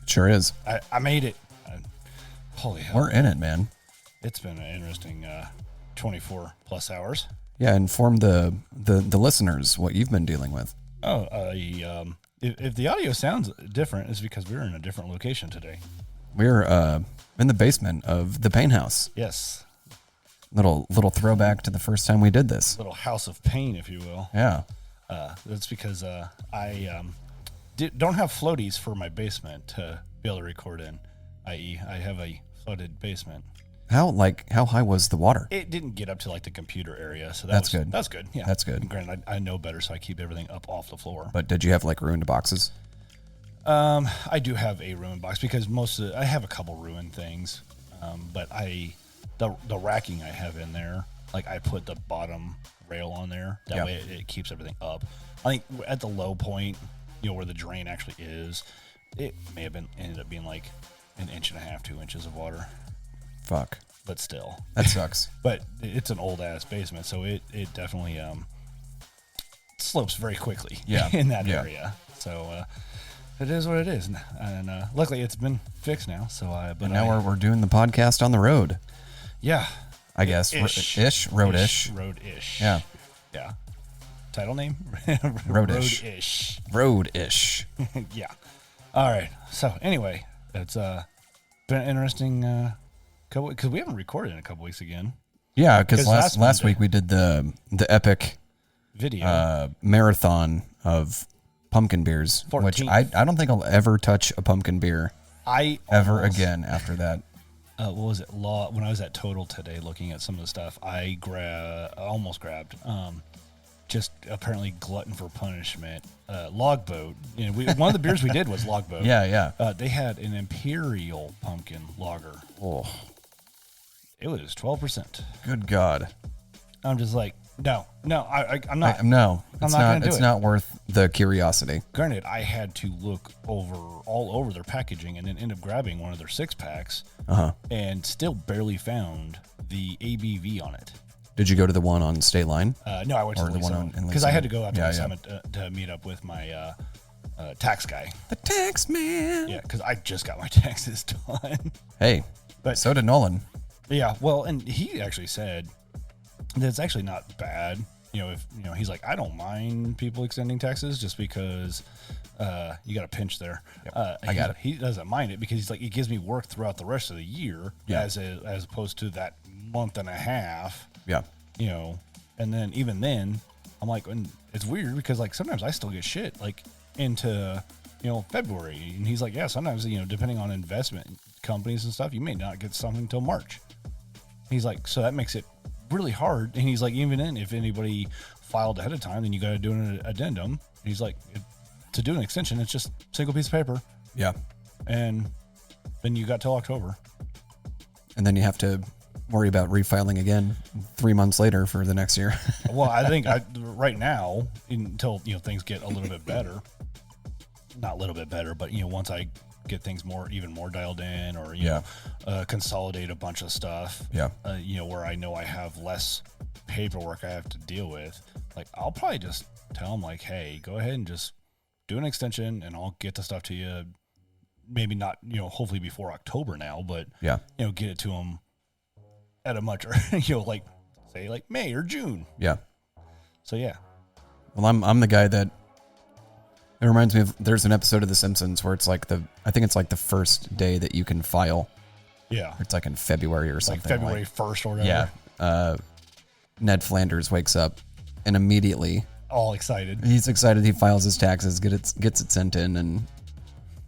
Sure is. I made it. Holy hell. We're in it, man. It's been an interesting 24 plus hours. Yeah, inform the listeners what you've been dealing with. Oh, if the audio sounds different, it's because we're in a different location today. We're in the basement of the Payne house. Yes. Little throwback to the first time we did this. Little house of Payne, if you will. Yeah. That's because I don't have floaties for my basement to be able to record in, i.e. I have a flooded basement. How high was the water? It didn't get up to like the computer area, so that's good. That's good. Yeah, that's good. And granted, I know better, so I keep everything up off the floor. But did you have like ruined boxes? I do have a ruined box because I have a couple ruined things, but the racking I have in there, like I put the bottom rail on there. That way it keeps everything up. I think at the low point, where the drain actually is, it may have ended up being like 1.5 inches, 2 inches of water. Fuck. But still. That sucks. But it's an old ass basement, so it definitely slopes very quickly in that area. So it is what it is. And luckily it's been fixed now. So but now we're doing the podcast on the road. Yeah. I guess. Road-ish. Road-ish. Yeah. Yeah. Title name? Road-ish. Road-ish. Road-ish. Yeah. All right. So anyway, it's been an interesting because we haven't recorded in a couple weeks again. Yeah, because last week we did the epic video marathon of pumpkin beers, 14th. which I don't think I'll ever touch a pumpkin beer ever again after that. What was it? When I was at Total today looking at some of the stuff, I almost grabbed just apparently glutton for punishment. Logboat. One of the beers we did was Logboat. Yeah. They had an Imperial pumpkin lager. Oh, it was 12%. Good God. I'm just like, no, I'm not. It's not worth the curiosity. Granted, I had to look all over their packaging and then end up grabbing one of their 6-packs and still barely found the ABV on it. Did you go to the one on State Line? No, I went to the one because I had to go out to the summit to meet up with my tax guy. The tax man. Yeah, because I just got my taxes done. Hey, but so did Nolan. Yeah, well, and he actually said that it's actually not bad. He's like, I don't mind people extending taxes just because you got a pinch there. Yep, I got it. He doesn't mind it because he's like, it gives me work throughout the rest of the year as opposed to that month and a half. Yeah. And then even then, I'm like, and it's weird because like sometimes I still get shit like into February, and he's like, yeah, sometimes depending on investment companies and stuff, you may not get something until March. He's like, so that makes it really hard. And he's like, even then, if anybody filed ahead of time, then you got to do an addendum. And he's like, to do an extension, it's just a single piece of paper. Yeah. And then you got till October. And then you have to worry about refiling again 3 months later for the next year. Well, I think right now, until things get a little bit better, not a little bit better, but once I get things even more dialed in, or consolidate a bunch of stuff. Yeah. Where I know I have less paperwork I have to deal with. Like, I'll probably just tell them like, hey, go ahead and just do an extension, and I'll get the stuff to you. Maybe not, hopefully before October now, but get it to them at a much, like say like May or June. Yeah. So yeah. Well, I'm the guy that. It reminds me of, there's an episode of The Simpsons where it's like I think it's like the first day that you can file. Yeah. It's like in February or something. Like February 1st or whatever. Yeah. Ned Flanders wakes up and immediately. All excited. He's excited. He files his taxes, gets it sent in, and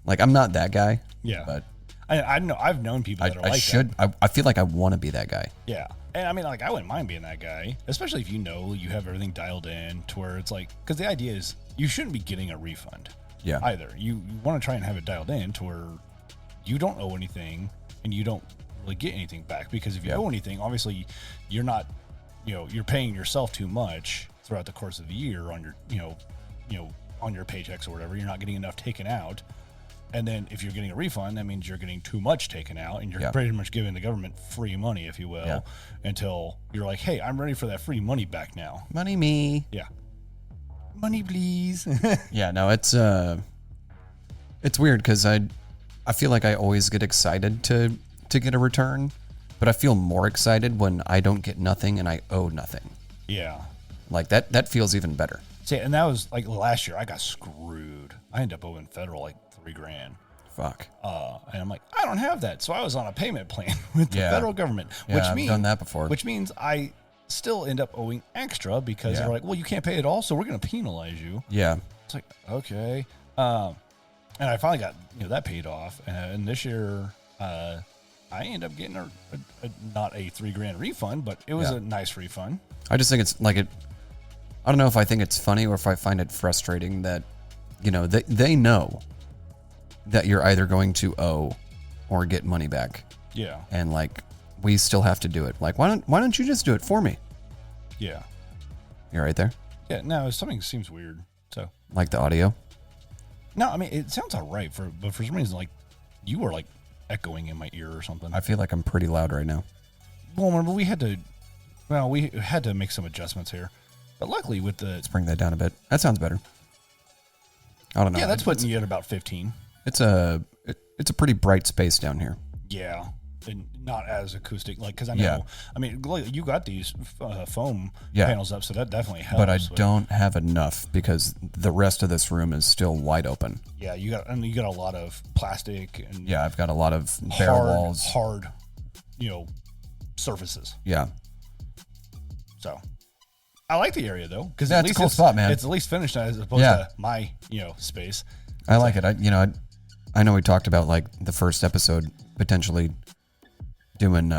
like, I'm not that guy. Yeah. But I know, I've known people that are like that. I feel like I want to be that guy. Yeah. And I mean, like, I wouldn't mind being that guy, especially if you have everything dialed in to where it's like, because the idea is you shouldn't be getting a refund. Yeah. Either. You want to try and have it dialed in to where you don't owe anything and you don't really get anything back, because if you owe anything, obviously you're not, you're paying yourself too much throughout the course of the year on your, on your paychecks or whatever. You're not getting enough taken out. And then if you're getting a refund, that means you're getting too much taken out, and you're pretty much giving the government free money, if you will, until you're like, hey, I'm ready for that free money back now. Money me. Yeah. Money, please. Yeah, no, it's weird because I I feel like I always get excited to get a return, but I feel more excited when I don't get nothing and I owe nothing. Yeah. Like that feels even better. See, and that was like last year I got screwed. I ended up owing federal like $3,000. Fuck. And I'm like, I don't have that. So I was on a payment plan with the federal government, I've done that before. Which means I still end up owing extra because they're like, well, you can't pay it all, so we're going to penalize you. Yeah. It's like, okay. And I finally got that paid off. And this year, I ended up getting not a $3,000 refund, but it was a nice refund. I just think it's like it. I don't know if I think it's funny or if I find it frustrating that, they know that you're either going to owe or get money back. Yeah. And like, we still have to do it. Like, why don't you just do it for me? Yeah. You're right there? Yeah, no, something seems weird. So, like the audio? No, I mean, it sounds all right, but for some reason, like, you were, like, echoing in my ear or something. I feel like I'm pretty loud right now. Well, we had to make some adjustments here. But luckily with the... Let's bring that down a bit. That sounds better. I don't know. Yeah, that's putting you at about 15. It's a pretty bright space down here. Yeah, and not as acoustic, like, because I know, I mean, you got these foam panels up, so that definitely helps. But I don't have enough because the rest of this room is still wide open. Yeah, you got a lot of plastic and I've got a lot of bare walls, hard, surfaces. Yeah. So, I like the area though, because it's a cool spot, man. It's at least finished as opposed to my space. I like it. I know we talked about like the first episode potentially doing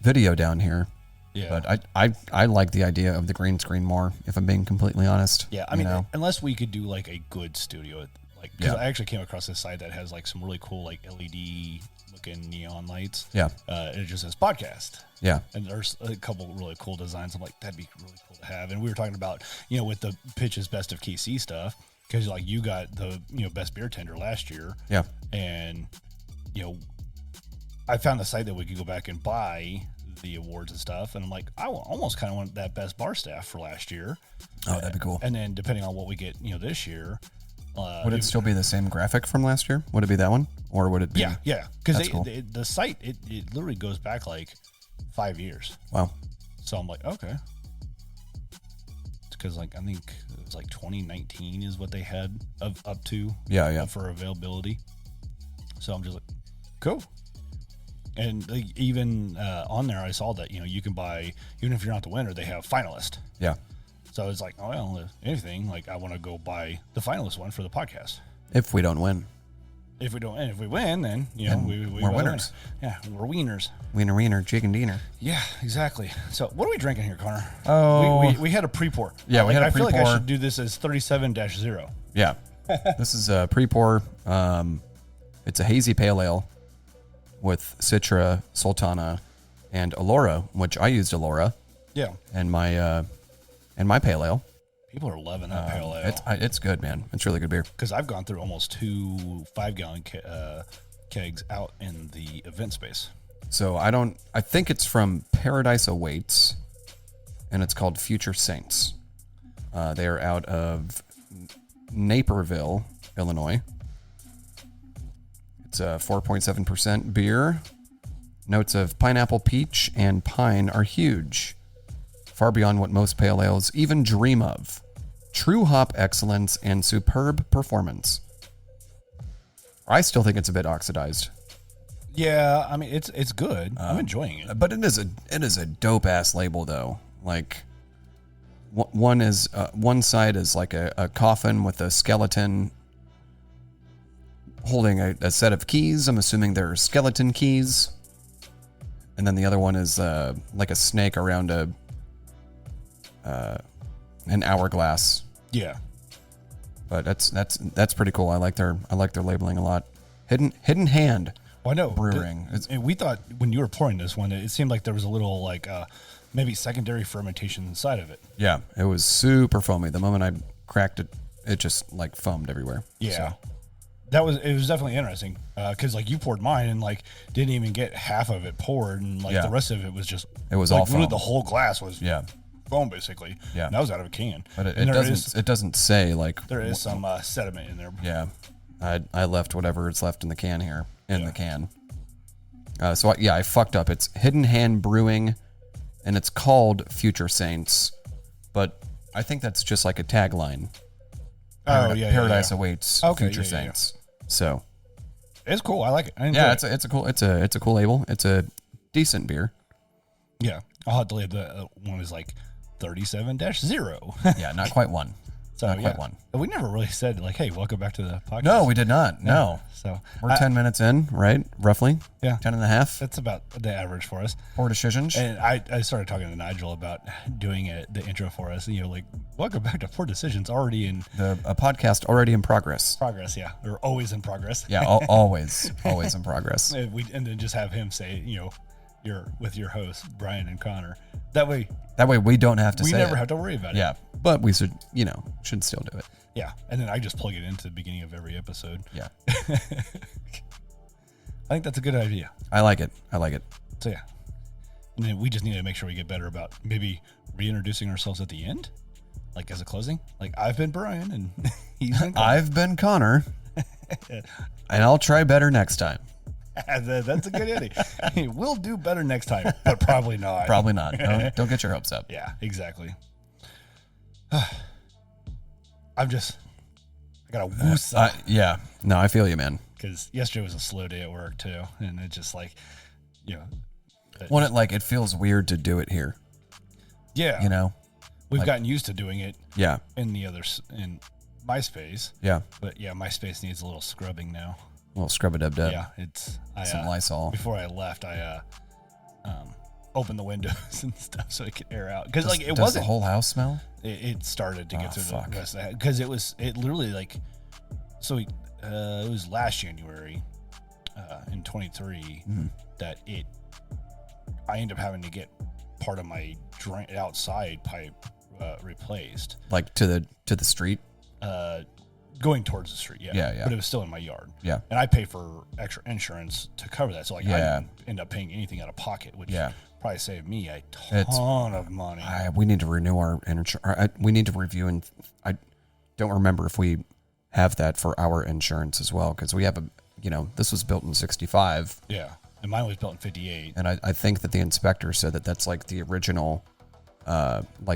video down here. Yeah. But I like the idea of the green screen more, if I'm being completely honest. Yeah, I mean, unless we could do like a good studio, like because I actually came across this site that has like some really cool like LED looking neon lights. Yeah. It just says podcast. Yeah. And there's a couple really cool designs. I'm like, that'd be really cool to have. And we were talking about, with the Pitch's Best of KC stuff, because like you got the best beer tender last year. Yeah. And I found a site that we could go back and buy the awards and stuff, and I'm like, I almost kind of want that best bar staff for last year. Oh, that'd be cool. And then depending on what we get this year, would it still be the same graphic from last year? Would it be that one, or would it be? Yeah, because the site it literally goes back like 5 years. Wow. So I'm like, okay, because like I think it was like 2019 is what they had up to for availability. So I'm just like, cool. And like, even on there, I saw that you can buy, even if you're not the winner, they have finalist. Yeah. So it's like, oh well, if anything, like I want to go buy the finalist one for the podcast. If we don't win. If we don't, and if we win, then we're winners. Yeah, we're wieners. Wiener, chicken dinner. Yeah, exactly. So what are we drinking here, Connor? Oh, we had a pre-pour. Yeah, we had a pre-pour. I feel like I should do this as 37-0. Yeah, this is a pre-pour. It's a hazy pale ale with Citra, Sultana, and Allura, which I used Allura. Yeah. And my pale ale. People are loving that pale ale. It's good, man. It's really good beer. Because I've gone through almost 2 5-gallon kegs out in the event space. So I think it's from Paradise Awaits, and it's called Future Saints. They are out of Naperville, Illinois. It's a 4.7% beer. Notes of pineapple, peach, and pine are huge, far beyond what most pale ales even dream of. True hop excellence and superb performance. I still think it's a bit oxidized. Yeah, I mean it's good. I'm enjoying it, but it is a dope ass label though. Like one side is like a coffin with a skeleton holding a set of keys. I'm assuming they're skeleton keys. And then the other one is like a snake around an hourglass. Yeah. But that's pretty cool. I like their labeling a lot. Hidden Hand. Well, I know. Brewing. And we thought when you were pouring this one, it seemed like there was a little like maybe secondary fermentation inside of it. Yeah, it was super foamy. The moment I cracked it, it just like foamed everywhere. Yeah. So. It was definitely interesting because like you poured mine and like didn't even get half of it poured, and like the rest of it was just all foam. foam. The whole glass was foam basically. Yeah, and that was out of a can. But it doesn't say like there is some sediment in there. Yeah, I left whatever is left in the can here in the can. So I fucked up. It's Hidden Hand Brewing, and it's called Future Saints, but I think that's just like a tagline. Paradise awaits Future Saints. So it's cool. I like it. It's a cool label. It's a decent beer. Yeah, I'll have to leave the one is like 37-0. Yeah, not quite one. So not quite one. We never really said like, "Hey, welcome back to the podcast." No, we did not. No. So we're 10 minutes in, right? Roughly. Yeah. 10 and a half. That's about the average for us. 4 decisions. And I started talking to Nigel about doing the intro for us. And, like, welcome back to 4 Decisions, already in a podcast already in progress. Yeah. We're always in progress. Yeah, always in progress. And then just have him say, you're with your hosts, Bryan and Connor. That way we don't have to say it. We never have to worry about it. Yeah, but we should still do it. Yeah, and then I just plug it into the beginning of every episode. Yeah. I think that's a good idea. I like it. So, yeah. And then we just need to make sure we get better about maybe reintroducing ourselves at the end, like as a closing. Like, I've been Bryan, and he's been Connor. I've been Connor, and I'll try better next time. That's a good ending. We'll do better next time, but probably not. Probably not. Don't get your hopes up. Yeah, exactly. I got a woos. Yeah. No, I feel you, man. Because yesterday was a slow day at work too, and it's just like, it feels weird to do it here. Yeah. We've gotten used to doing it. Yeah. In in MySpace. Yeah. But yeah, MySpace needs a little scrubbing now. A little scrub-a-dub-dub. Yeah, some Lysol. Before I left, I opened the windows and stuff so it could air out. Because it does wasn't the whole house smell. It started to get through the rest of that because it literally it was last January in 23 that I ended up having to get part of my outside pipe replaced, like to the street. Going towards the street, yeah. But it was still in my yard. Yeah. And I pay for extra insurance to cover that. So I didn't end up paying anything out of pocket, which probably saved me a ton of money. We need to renew our insurance. We need to review, and I don't remember if we have that for our insurance as well, because we have this was built in 65. Yeah. And mine was built in 58. And I think that the inspector said that that's like the original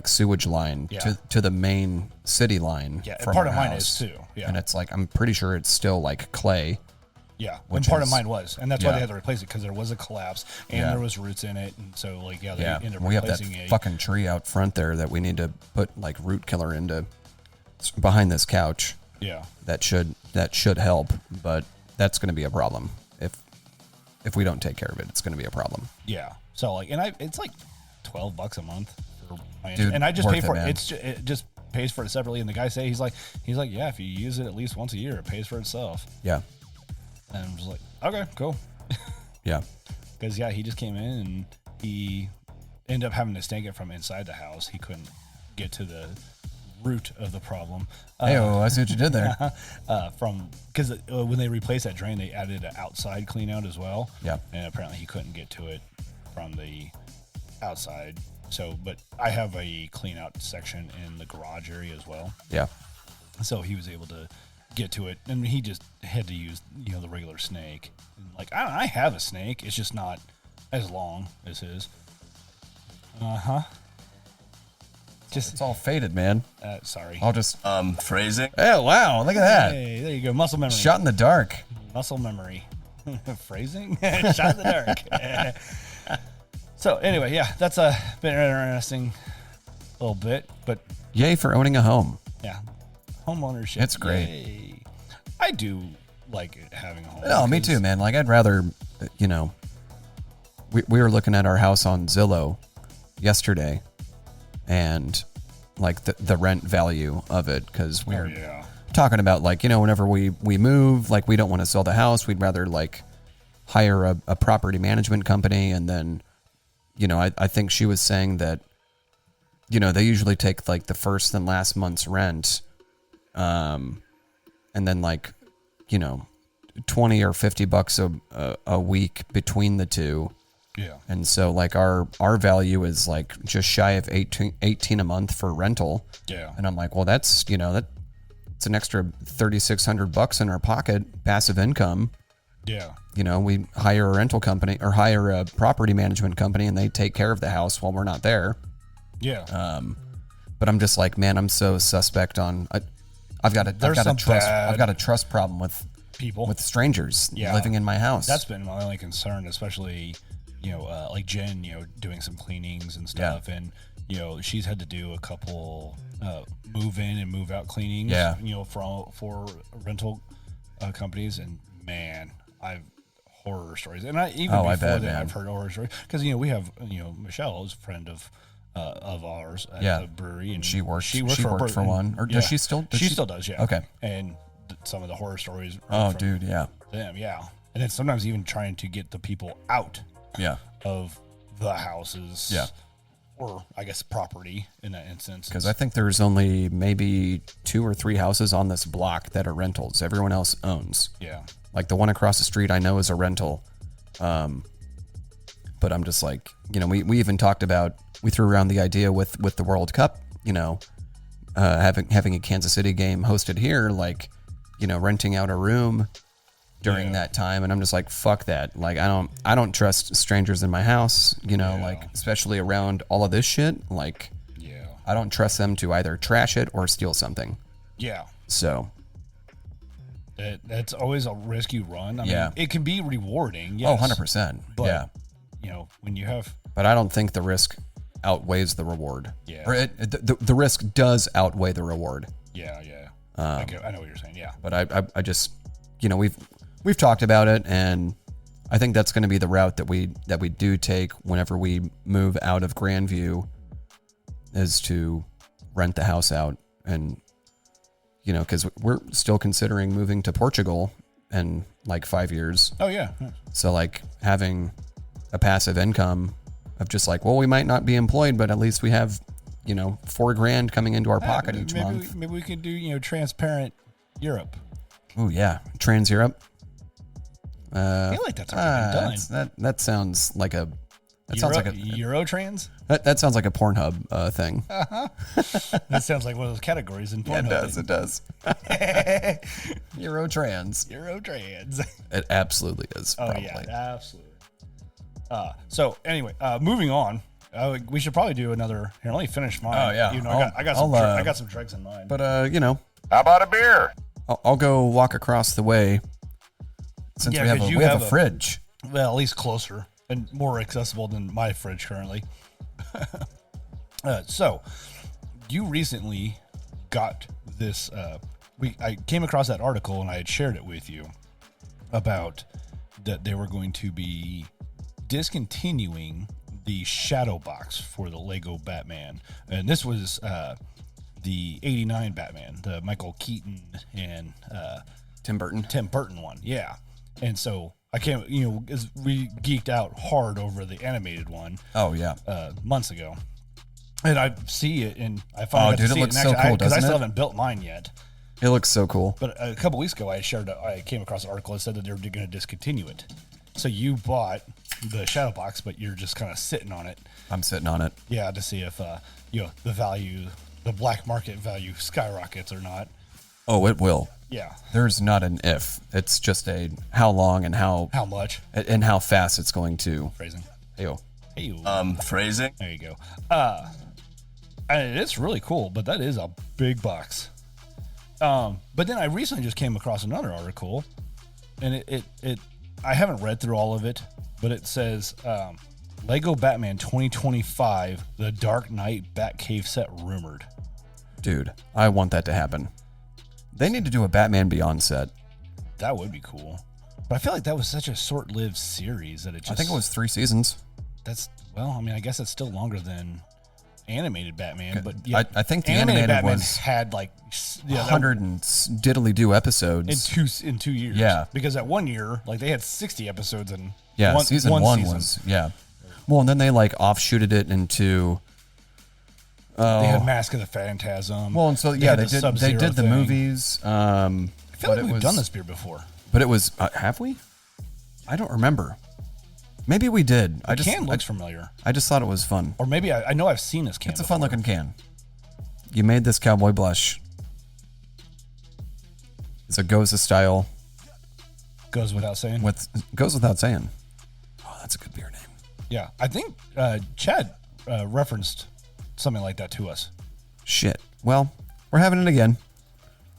sewage line to the main city line. Yeah, and part of mine is too. Yeah. And it's I'm pretty sure it's still like clay. Yeah, and part of mine was, and that's why they had to replace it, because there was a collapse and there was roots in it, and so they ended up replacing we have that fucking tree out front there that we need to put root killer into behind this couch. Yeah, that should help, but that's going to be a problem if we don't take care of it. It's going to be a problem. Yeah, so it's like $12 a month for my Dude, and I just pay for it. It just pays for it separately, and the guy he's like yeah, if you use it at least once a year, it pays for itself. Yeah. And I'm just like, okay, cool. Yeah. Because, he just came in and he ended up having to snake it from inside the house. He couldn't get to the root of the problem. I see what you did there. Because when they replaced that drain, they added an outside clean out as well. Yeah. And apparently he couldn't get to it from the outside. So, but I have a clean out section in the garage area as well. Yeah. So he was able to get to it, and he just had to use the regular snake. And I have a snake, it's just not as long as his. It's all faded, man. Sorry. I'll just phrasing. Oh wow, look at that. Hey, there you go. Muscle memory. Shot in the dark. Muscle memory. Phrasing. Shot in the dark. So anyway, that's been an interesting little bit, but yay for owning a home. Yeah. Home ownership. It's great. Yay. I do like having a home. No, me too, man. I'd rather, we were looking at our house on Zillow yesterday, and the rent value of it, because we were talking about whenever we move, we don't want to sell the house. We'd rather hire a property management company, and then, I think she was saying that, they usually take the first and last month's rent. And then 20 or $50 a week between the two. Yeah. And so our value is just shy of 18 a month for rental. Yeah. And I'm like, well, that's, that's It's an extra $3,600 in our pocket, passive income. Yeah. You know, we hire a rental company or hire a property management company, and they take care of the house while we're not there. Yeah. But I'm just like, man, I'm so suspect on. I've got a trust problem with people, with strangers living in my house. That's been my only concern, especially, like Jen, doing some cleanings and stuff, and she's had to do a couple move in and move out cleanings. Yeah. For rental companies, and man, I've horror stories, and I've heard horror stories because we have Michelle's a friend of ours at the brewery, and she worked for one, or does she still? She still does, yeah. Okay. And some of the horror stories. Oh, dude, yeah. Them, yeah. And then sometimes even trying to get the people out. Yeah. Of the houses. Yeah. Or I guess property in that instance. Because I think there's only maybe 2 or 3 houses on this block that are rentals. Everyone else owns. Yeah. Like the one across the street I know is a rental. But I'm just like, we even talked about, we threw around the idea with the World Cup, having a Kansas City game hosted here, like, renting out a room during that time. And I'm just like, fuck that. Like, I don't trust strangers in my house, like, especially around all of this shit. Like, I don't trust them to either trash it or steal something. Yeah. So that's always a risk you run. I mean, it can be rewarding. Yes, 100%. But, when you have, but I don't think the risk outweighs the reward. Yeah. Or the risk does outweigh the reward. Yeah. I know what you're saying. Yeah. But I just, we've talked about it, and I think that's going to be the route that we do take whenever we move out of Grandview, is to rent the house out. And, because we're still considering moving to Portugal in like 5 years. Oh yeah. So like having a passive income of just like, well, we might not be employed, but at least we have, $4,000 coming into our pocket each month. Maybe we could do, transparent Europe. Oh yeah. Trans Europe. I feel like that's already been done. That sounds like a Eurotrans? That sounds like a Pornhub thing. That sounds like one of those categories in Pornhub. Yeah, it does. Eurotrans. It absolutely is. Oh probably. Yeah, absolutely. So anyway, moving on. We should probably do another. Here, let me finish mine. Oh yeah, I got some drinks in mind. But how about a beer? I'll go walk across the way. Since we have a fridge. Well, at least closer and more accessible than my fridge currently. So, you recently got this. I came across that article and I had shared it with you about that they were going to be discontinuing the shadow box for the Lego Batman, and this was the '89 Batman, the Michael Keaton and Tim Burton one, yeah. And so I came, as we geeked out hard over the animated one. Oh yeah, months ago, and I see it, and I finally got to see it looks in so action, cool, because I still doesn't it? haven't built mine yet. It looks so cool. But a couple weeks ago, I came across an article that said that they're going to discontinue it. So you bought the shadow box, but you're just kind of sitting on it. I'm sitting on it. Yeah, to see if the value, the black market value, skyrockets or not. Oh, it will. Yeah. There's not an if. It's just a how long and how much and how fast it's going to. Phrasing. Heyo. Phrasing. There you go. And it's really cool, but that is a big box. But then I recently just came across another article, and it I haven't read through all of it, but it says Lego Batman 2025, the Dark Knight Batcave set rumored. Dude, I want that to happen. They need to do a Batman Beyond set. That would be cool. But I feel like that was such a short-lived series that it just... I think it was 3 seasons. I guess it's still longer than animated Batman, but yeah, I think the animated Batman was had 100 and diddly do episodes in 2 years. Yeah, because that 1 year, they had 60 episodes in season one was Well, and then they offshooted it into. They had Mask of the Phantasm. Well, and so they did the movies. I feel like we've done this beer before, but it was have we? I don't remember. Maybe we did. The can looks familiar. I just thought it was fun. Or maybe I know I've seen this can. It's a fun looking can. You made this cowboy blush. It's a Goza style. Goes without saying. Goes without saying. Oh, that's a good beer name. Yeah, I think Chad referenced something like that to us. Shit. Well, we're having it again.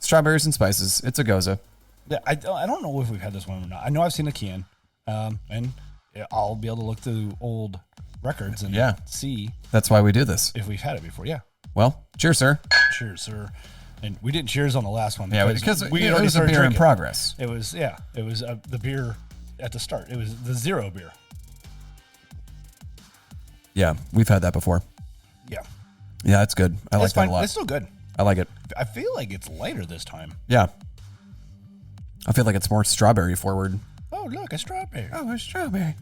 Strawberries and spices. It's a Goza. Yeah, I don't know if we've had this one or not. I know I've seen a can, and I'll be able to look through old records and see. That's why we do this. If we've had it before, yeah. Well, cheers, sir. Cheers, sir. And we didn't cheers on the last one. Yeah, because it was a beer in progress. It was, it was the beer at the start. It was the zero beer. Yeah, we've had that before. Yeah. Yeah, it's good. I like that a lot. It's still good. I like it. I feel like it's lighter this time. Yeah. I feel like it's more strawberry forward. Oh, look, a strawberry. Oh, a strawberry.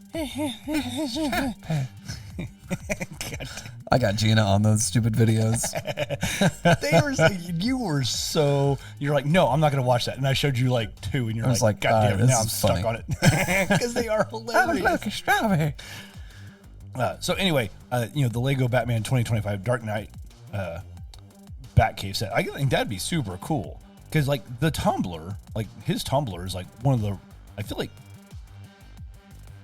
I got Gina on those stupid videos. You're like, no, I'm not going to watch that. And I showed you like 2 and you're like, God damn it, now I'm stuck on it. Because they are hilarious. Oh, look, a strawberry. So anyway, the Lego Batman 2025 Dark Knight Batcave set. I think that'd be super cool. Because like the tumbler, like his tumbler is like one of the, I feel like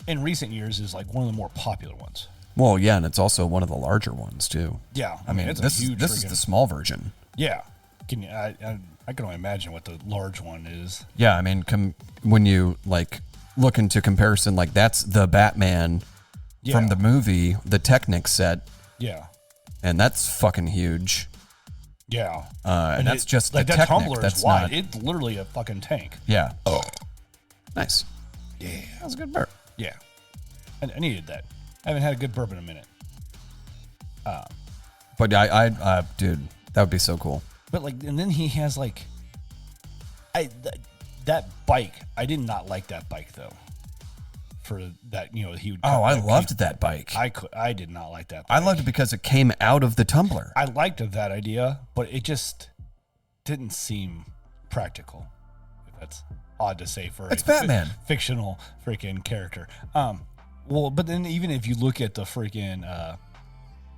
in recent years is like one of the more popular ones. Well, yeah, and it's also one of the larger ones too. Yeah, I mean, this is the small version. Yeah, can you? I can only imagine what the large one is. Yeah, I mean, when you like look into comparison, like that's the Batman from the movie, the Technic set. Yeah, and that's fucking huge. Yeah, and that's just like the that Technic. tumbler That's is wide. not. It's literally a fucking tank. Yeah. Oh, nice. Yeah, that was a good burp. Yeah, I needed that. I haven't had a good burp in a minute. But I dude, that would be so cool. But like, and then he has like, that bike. I did not like that bike though. For that, he would. Oh, I loved that bike. I did not like that bike. I loved it because it came out of the tumbler. I liked that idea, but it just didn't seem practical. If that's odd to say for it's Batman, fictional freaking character. Well, but then even if you look at the freaking,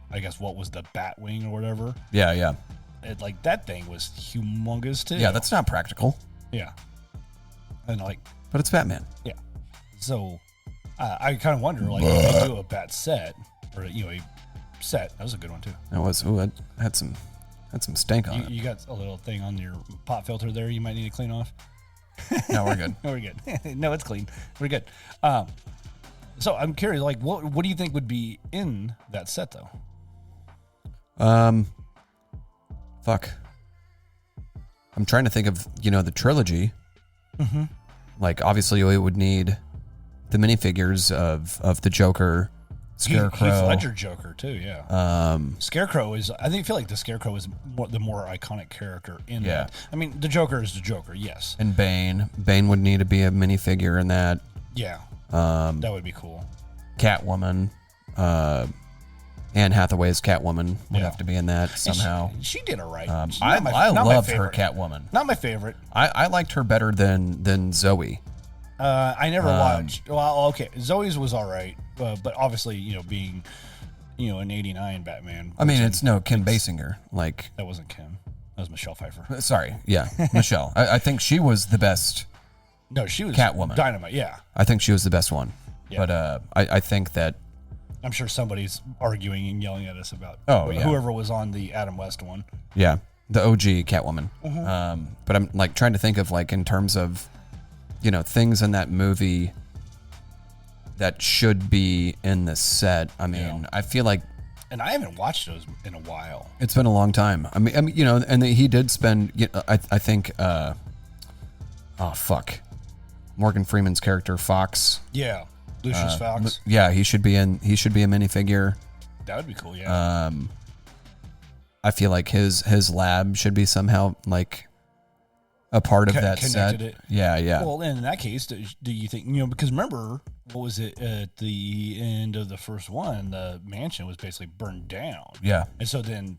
I guess what was the Batwing or whatever? Yeah. Like that thing was humongous too. Yeah, that's not practical. Yeah, and like, but it's Batman. Yeah, so I kind of wonder, like, if you do a bat set or a set. That was a good one too. That was. Ooh, it had some stank on it. You got a little thing on your pot filter there. You might need to clean off. No, we're good. We're good. No, it's clean. We're good. So I'm curious, like, what do you think would be in that set, though? Fuck. I'm trying to think of, the trilogy. Mm-hmm. Like, obviously, we would need the minifigures of the Joker, Scarecrow. Heath Ledger Joker, too, yeah. Scarecrow is, I feel like the Scarecrow is the more iconic character in that. I mean, the Joker is the Joker, yes. And Bane. Bane would need to be a minifigure in that. Yeah. That would be cool. Catwoman. Anne Hathaway's Catwoman would have to be in that somehow. She did it right. I loved her Catwoman. Not my favorite. I liked her better than Zoe. I never watched. Well, okay, Zoe's was all right, but obviously, being, an '89 Batman. I mean, it's no Kim Basinger. Like that wasn't Kim. That was Michelle Pfeiffer. Sorry, yeah, Michelle. I think she was the best. No, she was Catwoman. Dynamite. Yeah, I think she was the best one. Yeah. But I think that. I'm sure somebody's arguing and yelling at us about whoever was on the Adam West one. Yeah, the OG Catwoman. Mm-hmm. But I'm like trying to think of like in terms of, things in that movie that should be in the set. I mean, I feel like, and I haven't watched those in a while. It's been a long time. I mean, and he did spend. I think. Morgan Freeman's character Fox. Yeah. Lucius Fox. Yeah, he should be a minifigure. That would be cool, yeah. I feel like his lab should be somehow like a part of that set. It. Yeah. Well, in that case, do you think, because remember, what was it at the end of the first one? The mansion was basically burned down. Yeah. And so then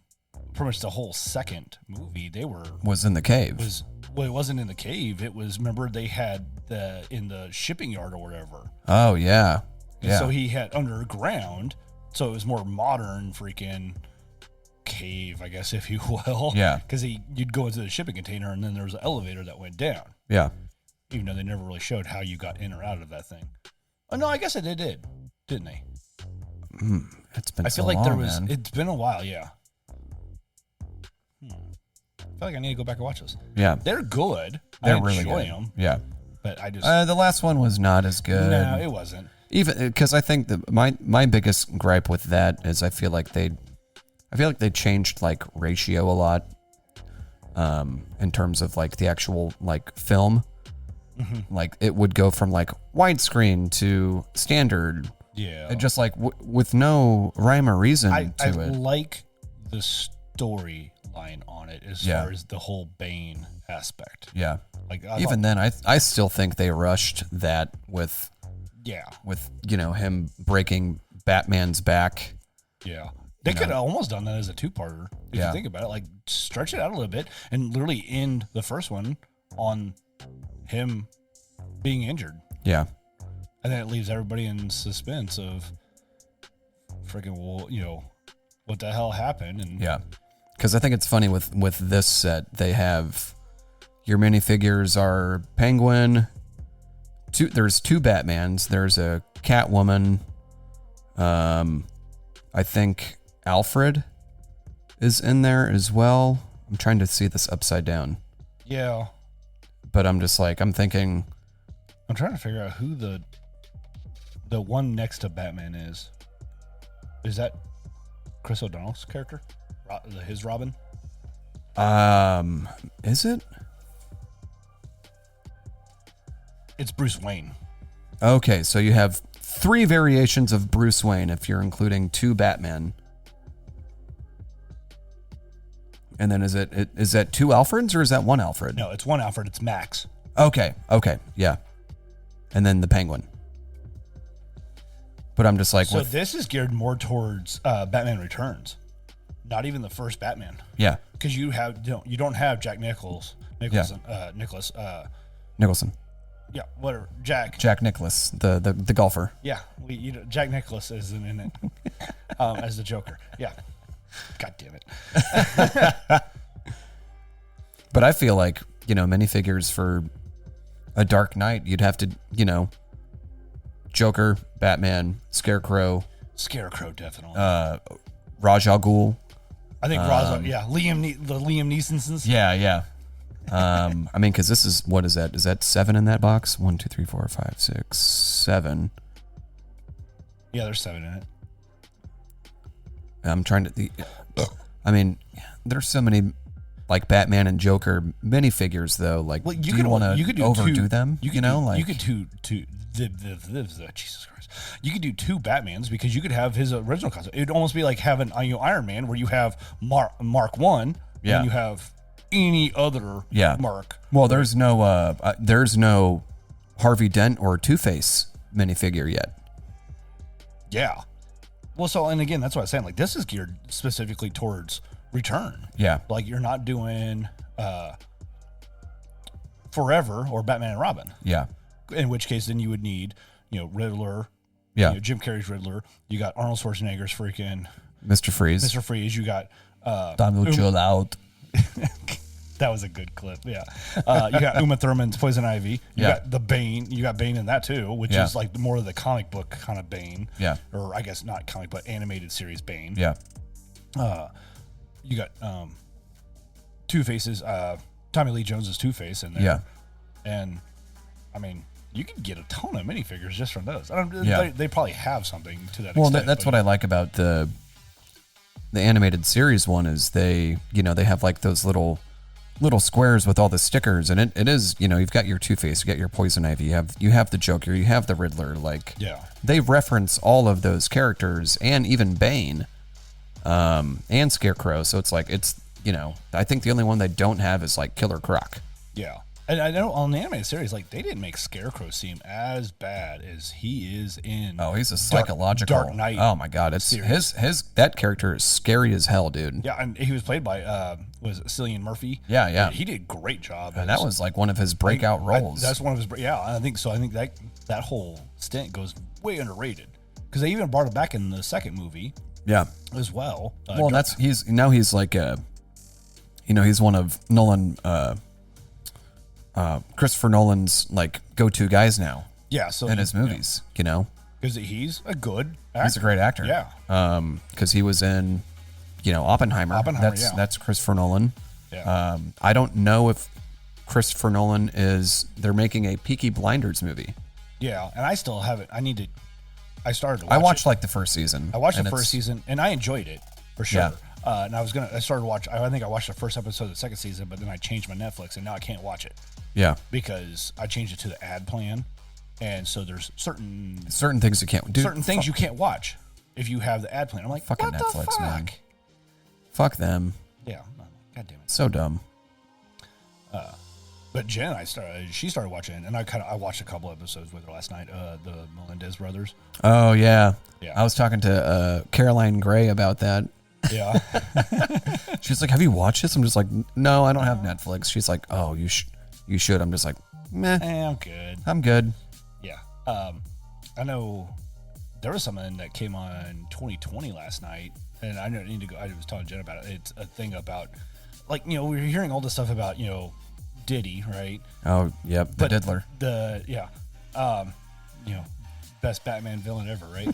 pretty much the whole second movie was in the cave. It wasn't in the cave. It was, remember, they had in the shipping yard or whatever. Oh, yeah. Yeah. So he had underground. So it was more modern freaking cave, I guess, if you will. Yeah. Because you'd go into the shipping container and then there was an elevator that went down. Yeah. Even though they never really showed how you got in or out of that thing. Oh, no, I guess they did, didn't they? It's been I so feel like long, there was. man. It's been a while, yeah. I feel like I need to go back and watch those. Yeah. They're good. They're I really enjoy good. them. Yeah. But I just. The last one was not as good. No, it wasn't. Even because I think that my biggest gripe with that is I feel like they changed like ratio a lot, in terms of like the actual like film. Mm-hmm. Like it would go from like widescreen to standard. Yeah. And just like with no rhyme or reason I to it. like the storyline on it as far as the whole Bane aspect. Yeah. Like even then, I still think they rushed that with him breaking Batman's back. Yeah. They could have almost done that as a two-parter if you think about it. Like stretch it out a little bit and literally end the first one on him being injured. Yeah. And then it leaves everybody in suspense of freaking, what the hell happened? And yeah, because I think it's funny with this set, they have your minifigures are Penguin. There's two Batmans. There's a Catwoman. I think Alfred is in there as well. I'm trying to see this upside down. Yeah. But I'm thinking. I'm trying to figure out who the one next to Batman is. Is that Chris O'Donnell's character? His Robin? Is it? It's Bruce Wayne. Okay, so you have 3 variations of Bruce Wayne if you're including 2 Batman. And then is that 2 Alfreds or is that 1 Alfred? No, it's 1 Alfred. It's Max. Okay, yeah. And then the Penguin. But I'm just like, so this is geared more towards Batman Returns, not even the first Batman. Yeah, because you don't have Jack Nicholson. Yeah, whatever. Jack Nicklaus, the golfer. Yeah, Jack Nicklaus isn't in it as the Joker. Yeah, God damn it. But I feel like minifigures for a Dark Knight, you'd have to Joker, Batman, Scarecrow, definitely. Ra's al Ghul. I think Liam Neeson's. Yeah. I mean, because this is, what is that? Is that 7 in that box? 1, 2, 3, 4, 5, 6, 7. Yeah, there's 7 in it. I'm trying to. I mean, there's so many like Batman and Joker minifigures though. Like, do you want to overdo them? You could do two. Jesus Christ! You could do 2 Batmans because you could have his original concept. It'd almost be like having Iron Man, where you have Mark 1, and you have any other Mark. Well, there's no Harvey Dent or Two-Face minifigure yet. Yeah. Well, so, and again, that's what I was saying. Like, this is geared specifically towards Return. Yeah. Like, you're not doing Forever or Batman and Robin. Yeah. In which case, then you would need, Riddler. Yeah. Jim Carrey's Riddler. You got Arnold Schwarzenegger's freaking Mr. Freeze. You got chill out. That was a good clip. Yeah. You got Uma Thurman's Poison Ivy. You got the Bane. You got Bane in that too, which is like more of the comic book kind of Bane. Yeah. Or I guess not comic, but animated series Bane. Yeah. You got Two-Face's Tommy Lee Jones's Two-Face in there. Yeah. And I mean, you could get a ton of minifigures just from those. They probably have something to that extent. Well, that's what I like about the animated series one is they have like those little squares with all the stickers, and it is, you've got your Two-Face, you got your Poison Ivy, you have the Joker, you have the Riddler. Like, they reference all of those characters and even Bane, and Scarecrow. So it's like, I think the only one they don't have is like Killer Croc. Yeah. And I know on the animated series, like, they didn't make Scarecrow seem as bad as he is in. Oh, he's a psychological Dark Knight. Oh my God, it's his that character is scary as hell, dude. Yeah, and he was played by was it Cillian Murphy? Yeah. He did a great job. And that was like one of his breakout roles. That's one of his. Yeah, I think so. I think that whole stint goes way underrated because they even brought it back in the second movie. Yeah, as well. Well, he's like he's one of Nolan. Christopher Nolan's like go-to guys now. Yeah, so in his movies, you know, because he's a good actor. He's a great actor. Yeah. Because he was in, Oppenheimer. That's Christopher Nolan. Yeah. I don't know if Christopher Nolan they're making a Peaky Blinders movie. Yeah, and I still haven't. I started to watch I watched it. like the first season. I watched the first season, and I enjoyed it for sure. Yeah. And I started watch. I think I watched the first episode of the second season, but then I changed my Netflix, and now I can't watch it. Yeah. Because I changed it to the ad plan, and so there's certain things you can't do. Certain things you can't watch if you have the ad plan. I'm like, fucking what Netflix, the fuck? man. Fuck them. Yeah. God damn it. So dumb. But Jen, she started watching, and I watched a couple episodes with her last night. The Melendez brothers. Oh yeah. Yeah. I was talking to Caroline Gray about that. Yeah. She's like, "Have you watched this?" I'm just like, "No, I don't have Netflix." She's like, "Oh, you should." I'm just like, "Meh, I'm good." I'm good. Yeah. I know there was something that came on 2020 last night, and I don't need to go. I was telling Jen about it. It's a thing about, like, we were hearing all this stuff about, Diddy, right? Oh, yep, the Diddler. Best Batman villain ever, right?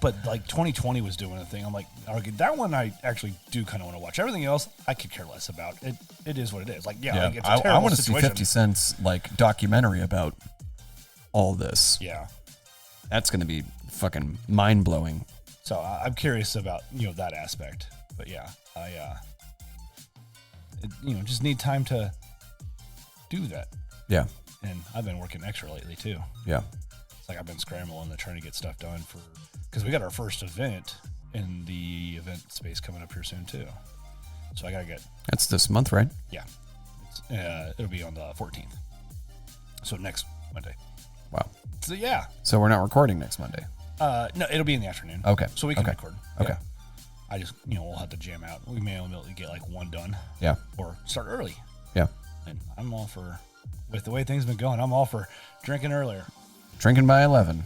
But like 2020 was doing a thing. I'm like, okay, that one I actually do kind of want to watch. Everything else I could care less about. It is what it is. Like, like, it's a terrible I want to see situation. 50 Cent's like documentary about all this. Yeah, that's gonna be fucking mind blowing. So I'm curious about that aspect. But yeah, I just need time to do that. Yeah, and I've been working extra lately too. Yeah, it's like I've been scrambling to trying to get stuff done because we got our first event in the event space coming up here soon too. So I gotta get. That's this month, right? Yeah, it'll be on the 14th. So next Monday. Wow. So yeah. So we're not recording next Monday. No, it'll be in the afternoon. Okay. So we can record. Okay. Yeah. I just, we'll have to jam out. We may only be able to get like one done. Yeah. Or start early. Yeah. And I'm all for, with the way things have been going, I'm all for drinking earlier. Drinking by 11.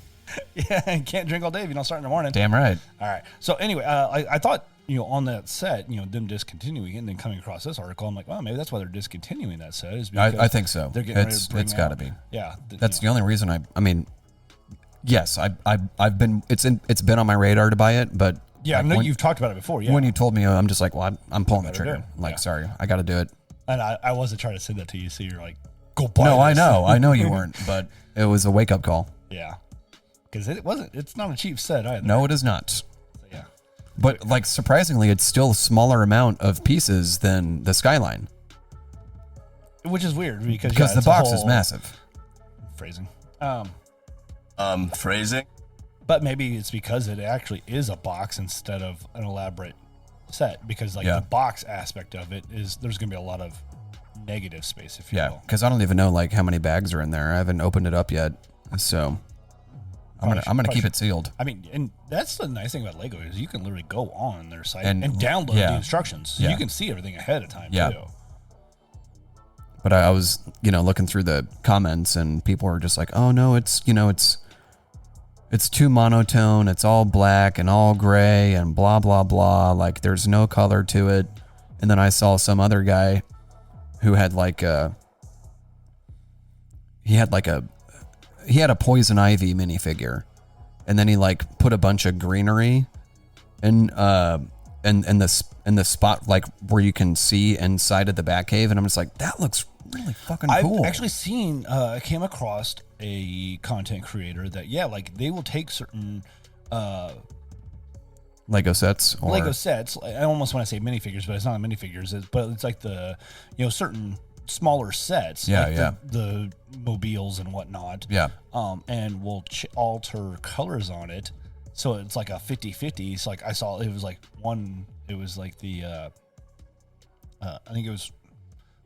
Yeah, and can't drink all day if you don't start in the morning. Damn right. All right. So anyway, I thought, on that set, them discontinuing it and then coming across this article, I'm like, well, maybe that's why they're discontinuing that set. Is because I think so. They're getting ready to bring it's got to be. Yeah. That's the only reason I mean, yes, I've been, it's been on my radar to buy it, but yeah, I know you've talked about it before. Yeah. When you told me, I'm just like, well, I'm pulling the trigger. Like, yeah. Sorry, I got to do it. And I wasn't trying to send that to you, so you're like, go buy No, this. I know you weren't, but it was a wake up call. Yeah. Because it's not a cheap set either. No, it is not. So, yeah. But like, surprisingly, it's still a smaller amount of pieces than the Skyline. Which is weird because the box is massive. Phrasing. Phrasing? But maybe it's because it actually is a box instead of an elaborate set, because the box aspect of it is there's going to be a lot of negative space, if you will. Yeah, because I don't even know like how many bags are in there. I haven't opened it up yet, so I'm gonna keep it sealed. I mean, and that's the nice thing about Lego is you can literally go on their site and download the instructions, so you can see everything ahead of time too. But I was looking through the comments and people were just like, oh no, it's too monotone. It's all black and all gray and blah, blah, blah. Like there's no color to it. And then I saw some other guy who had he had a Poison Ivy minifigure. And then he like put a bunch of greenery in the spot like where you can see inside of the Batcave. And I'm just like, that looks really fucking cool. I've actually seen, I came across a content creator that, they will take certain Lego sets. I almost want to say minifigures, but it's not minifigures. But it's like the, certain smaller sets. The mobiles and whatnot. Yeah. And will alter colors on it. So it's like a 50-50. So like I saw, it was like the, I think it was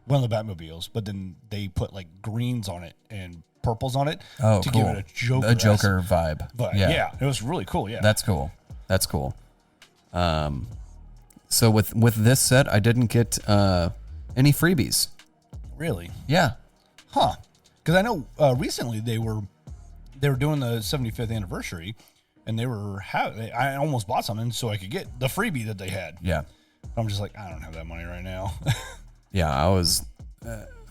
one of the Batmobiles, but then they put like greens on it and purples on it to give it a Joker vibe. But yeah, it was really cool. Yeah, that's cool. So with this set, I didn't get any freebies. Really? Yeah. Huh? Because I know recently they were doing the 75th anniversary, and I almost bought something so I could get the freebie that they had. Yeah. I'm just like, I don't have that money right now. Yeah, I was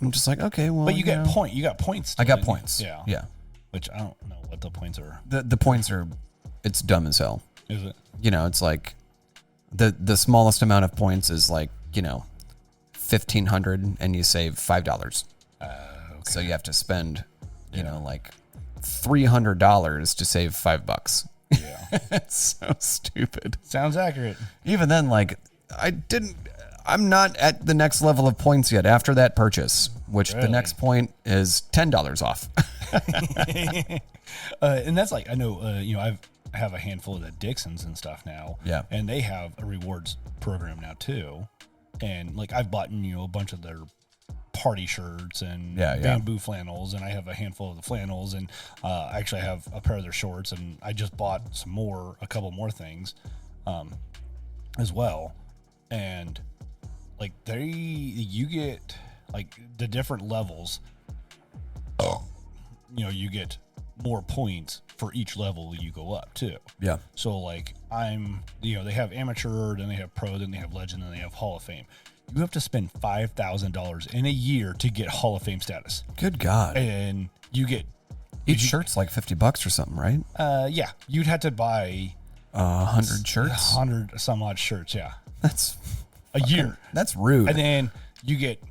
I'm just like, okay, well, but you got points. I got points. Yeah. Which I don't know what the points are. The points are, it's dumb as hell. Is it? It's like the smallest amount of points is like, 1,500 and you save $5. Okay. So you have to spend, like $300 to save $5. Yeah. It's so stupid. Sounds accurate. Even then, like, I'm not at the next level of points yet after that purchase, which the next point is $10 off. And that's like, I know, I have a handful of the Dixons and stuff now. Yeah. And they have a rewards program now too. And like, I've bought, a bunch of their party shirts and bamboo flannels, and I have a handful of the flannels, and actually I have a pair of their shorts, and I just bought a couple more things as well. And like you get like the different levels, you get more points for each level you go up too. Yeah. So like they have amateur, then they have pro, then they have legend, then they have Hall of Fame. You have to spend $5,000 in a year to get Hall of Fame status. Good God. And you get each shirt's like $50 or something, right? Yeah. You'd have to buy 100 shirts, 100 some odd shirts. Yeah. That's a year. That's rude. And then you get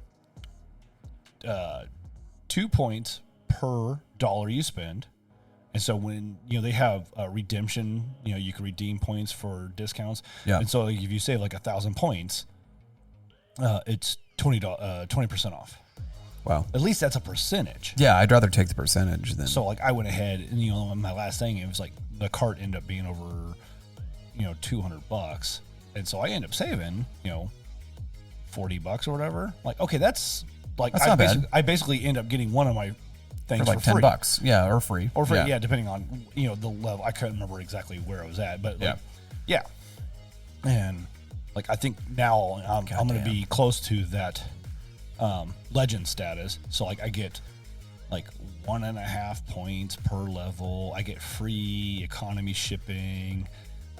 2 points per dollar you spend. And so when, they have a redemption, you can redeem points for discounts. Yeah. And so if you save like 1,000 points, it's 20% off. Wow. At least that's a percentage. Yeah. I'd rather take the percentage than. So like I went ahead and, on my last thing, it was like the cart ended up being over, $200. And so I end up saving, $40 or whatever. Like, okay, that's like, not bad. I basically end up getting one of my things for like for free. $10. Yeah. Or free. Or free. Yeah. Depending on, the level. I couldn't remember exactly where I was at, but like, yeah. And like, I think now I'm going to be close to that legend status. So like I get like 1.5 points per level. I get free economy shipping.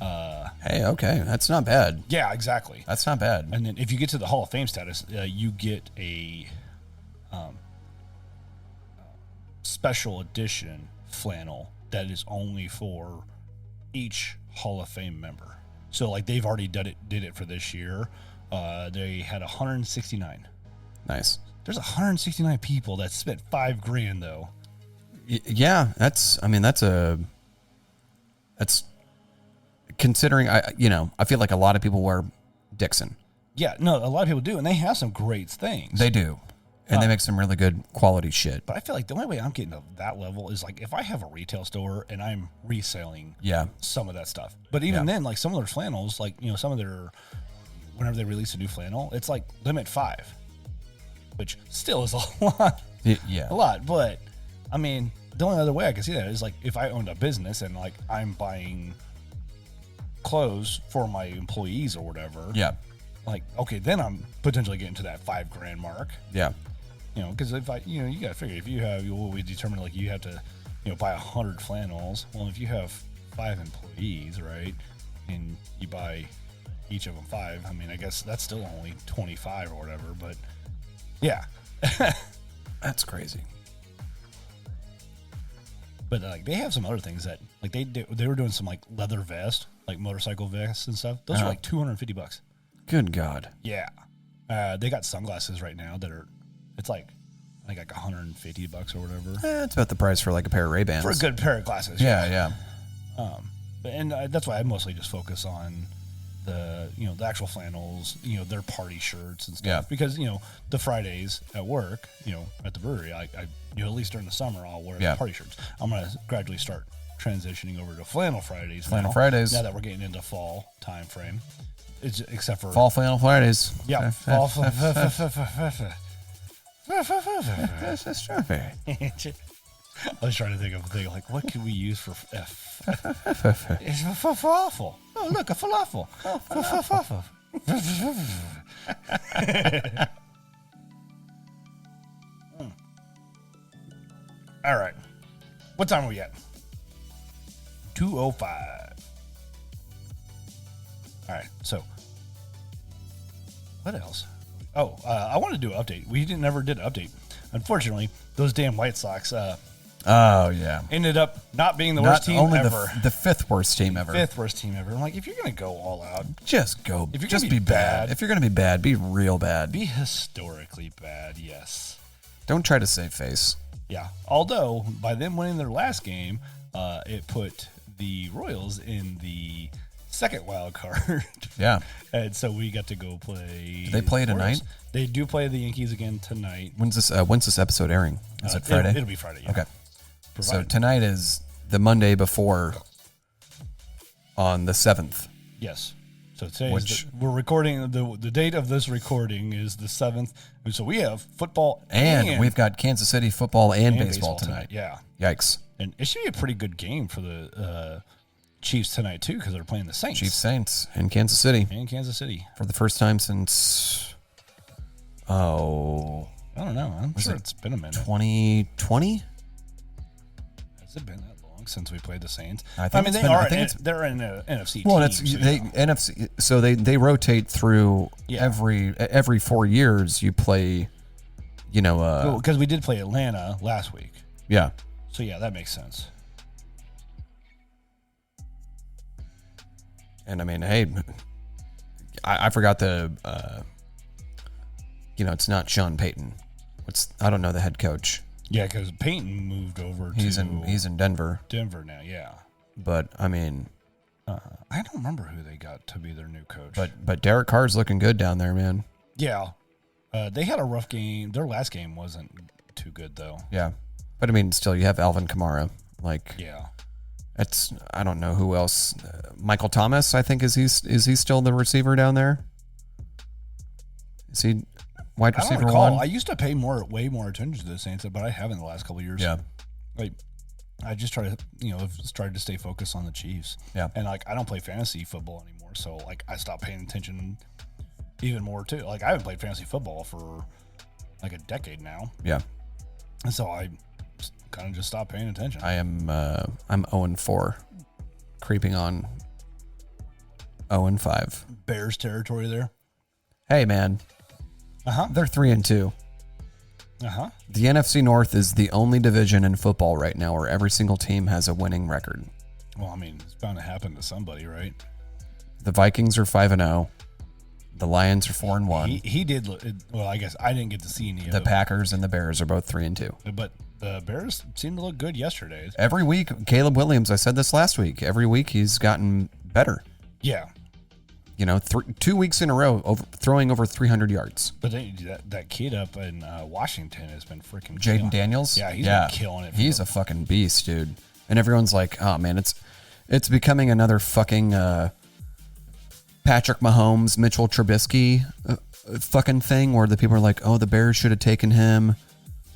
Hey, okay. That's not bad. Yeah, exactly. That's not bad. And then if you get to the Hall of Fame status, you get a special edition flannel that is only for each Hall of Fame member. So like they've already did it for this year. They had 169. Nice. There's 169 people that spent $5,000 though. Yeah, that's considering I feel like a lot of people wear Dixon. Yeah, no, a lot of people do, and they have some great things. They do. And they make some really good quality shit. But I feel like the only way I'm getting to that level is like if I have a retail store and I'm reselling some of that stuff. But even then, like some of their flannels, like, some of their, whenever they release a new flannel, it's like limit 5, which still is a lot. Yeah. A lot. But I mean, the only other way I can see that is like if I owned a business and like I'm buying clothes for my employees or whatever. Yeah. Like, okay, then I'm potentially getting to that $5,000 mark. Yeah. Because if you got to figure, if you have, we determined like you have to, buy 100 flannels. Well, if you have 5 employees, right, and you buy each of them 5, I mean, I guess that's still only 25 or whatever. But yeah, that's crazy. But like they have some other things that like they were doing some like leather vest, like motorcycle vests and stuff. Those are like $250. Good God. Yeah. They got sunglasses right now that are, it's like, I think like $150 or whatever. It's about the price for like a pair of Ray-Bans. For a good pair of glasses. Yeah. And that's why I mostly just focus on the, the actual flannels, their party shirts and stuff. Yeah. Because, the Fridays at work, at the brewery, I at least during the summer, I'll wear the party shirts. I'm going to gradually start transitioning over to Flannel Fridays. Fridays. Now that we're getting into fall time frame. Except for Fall Flannel Fridays. Yeah. Fall. I was trying to think of a thing like, what can we use for F? It's for falafel. Oh, look, a falafel. Falafel. All right. What time are we at? 2:05. All right. So, what else? I wanted to do an update. We never did an update. Unfortunately, those damn White Sox ended up not being the worst team only ever. The fifth worst team ever. Fifth worst team ever. I'm like, if you're going to go all out, just go. If you're just gonna be bad. If you're going to be bad, be real bad. Be historically bad, yes. Don't try to save face. Yeah. Although, by them winning their last game, it put the Royals in the second wild card. Yeah. And so we got to go play. Do they play tonight? They do play the Yankees again tonight. When's this episode airing? Is it Friday? It'll be Friday, yeah. Okay. So tonight is the Monday on the 7th. Yes. So today we're recording, the date of this recording is the 7th. And so we have football and we've got Kansas City football and baseball tonight. Yeah. Yikes. And it should be a pretty good game for the Chiefs tonight, too, because they're playing the Saints. Chiefs Saints in Kansas City. For the first time since, I don't know. I'm sure it's been a minute. 2020? Has it been that long since we played the Saints? They're in the NFC. Well, NFC. So they rotate through every 4 years. You play, because we did play Atlanta last week. Yeah. So yeah, that makes sense. And I mean, hey, I forgot it's not Sean Payton. I don't know the head coach. Yeah, because Payton moved over. He's in Denver. Denver now, yeah. But I mean, I don't remember who they got to be their new coach. But Derek Carr's looking good down there, man. Yeah, they had a rough game. Their last game wasn't too good though. Yeah, but I mean, still, you have Alvin Kamara. Yeah. I don't know who else. Michael Thomas, I think, is he still the receiver down there? Is he wide receiver one? I used to pay way more attention to the Saints, but I haven't the last couple of years. Yeah. I just tried to stay focused on the Chiefs. Yeah. And I don't play fantasy football anymore, so I stopped paying attention even more too. I haven't played fantasy football for a decade now. Yeah. And so I kind of just stopped paying attention. I'm 0-4, creeping on 0-5. Bears territory there. Hey man. They're 3-2. The NFC North is the only division in football right now where every single team has a winning record. Well, I mean, it's bound to happen to somebody, right? The Vikings are 5-0. The Lions are 4-1. He did. Well, I guess I didn't get to see any of the Packers and the Bears are both 3-2. But the Bears seemed to look good yesterday. Every week, Caleb Williams, I said this last week, every week he's gotten better. Yeah. 2 weeks in a row, throwing over 300 yards. But that kid up in Washington has been freaking Jaden Daniels? Yeah, he's been killing it. He's a fucking beast, dude. And everyone's like, oh, man, it's becoming another fucking Patrick Mahomes, Mitchell Trubisky fucking thing where the people are like, oh, the Bears should have taken him,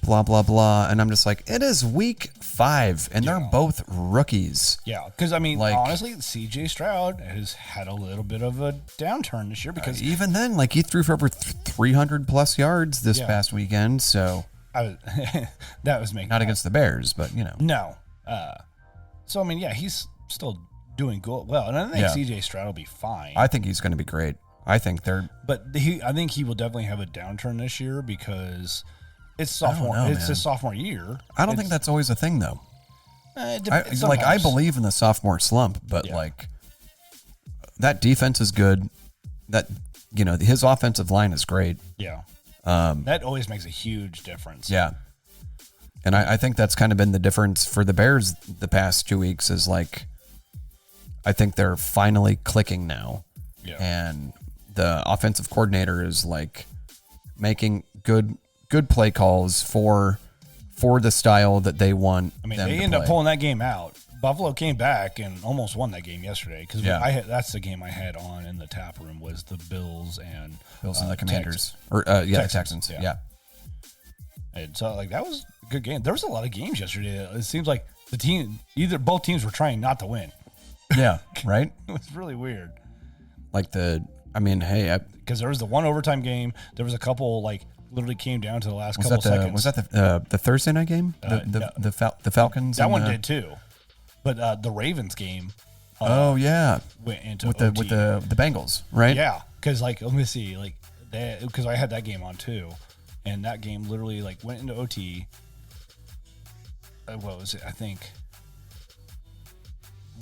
blah, blah, blah. And I'm just like, it is week 5, and they're both rookies. Yeah, because, I mean, honestly, C.J. Stroud has had a little bit of a downturn this year because... even then, he threw for over 300-plus yards this past weekend, so... that was making... Not against the Bears, but, No. So, I mean, yeah, he's still doing good. Well, and I think C.J. Stroud will be fine. I think he's going to be great. I think they're... But I think he will definitely have a downturn this year because... It's sophomore. It's his sophomore year. I don't think that's always a thing, though. I believe in the sophomore slump, but that defense is good. That his offensive line is great. Yeah, that always makes a huge difference. Yeah, and I think that's kind of been the difference for the Bears the past 2 weeks. Is I think they're finally clicking now, and the offensive coordinator is making good play calls for the style that they want. I mean, they ended up pulling that game out. Buffalo came back and almost won that game yesterday because that's the game I had on in the tap room was the Bills and the Commanders Texans. Yeah. And so that was a good game. There was a lot of games yesterday. It seems like both teams were trying not to win. Yeah, right. It was really weird. Because there was the one overtime game. There was a couple literally came down to the last couple seconds. Was that the Thursday night game? The Falcons. That one did too, but the Ravens game. Went into with the Bengals, right? Yeah, because let me see, because I had that game on too, and that game literally like went into OT. What was it? I think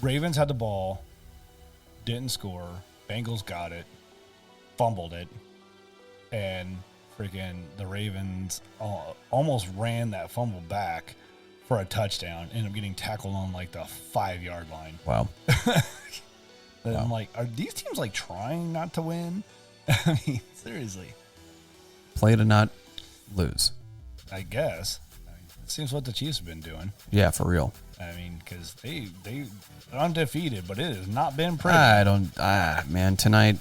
Ravens had the ball, didn't score. Bengals got it, fumbled it, and freaking the Ravens almost ran that fumble back for a touchdown. Ended up getting tackled on like the 5-yard line. Wow. And I'm like, are these teams like trying not to win? I mean, seriously. Play to not lose. I guess. It seems what the Chiefs have been doing. Yeah, for real. I mean, because they're undefeated, but it has not been pretty. Man, tonight,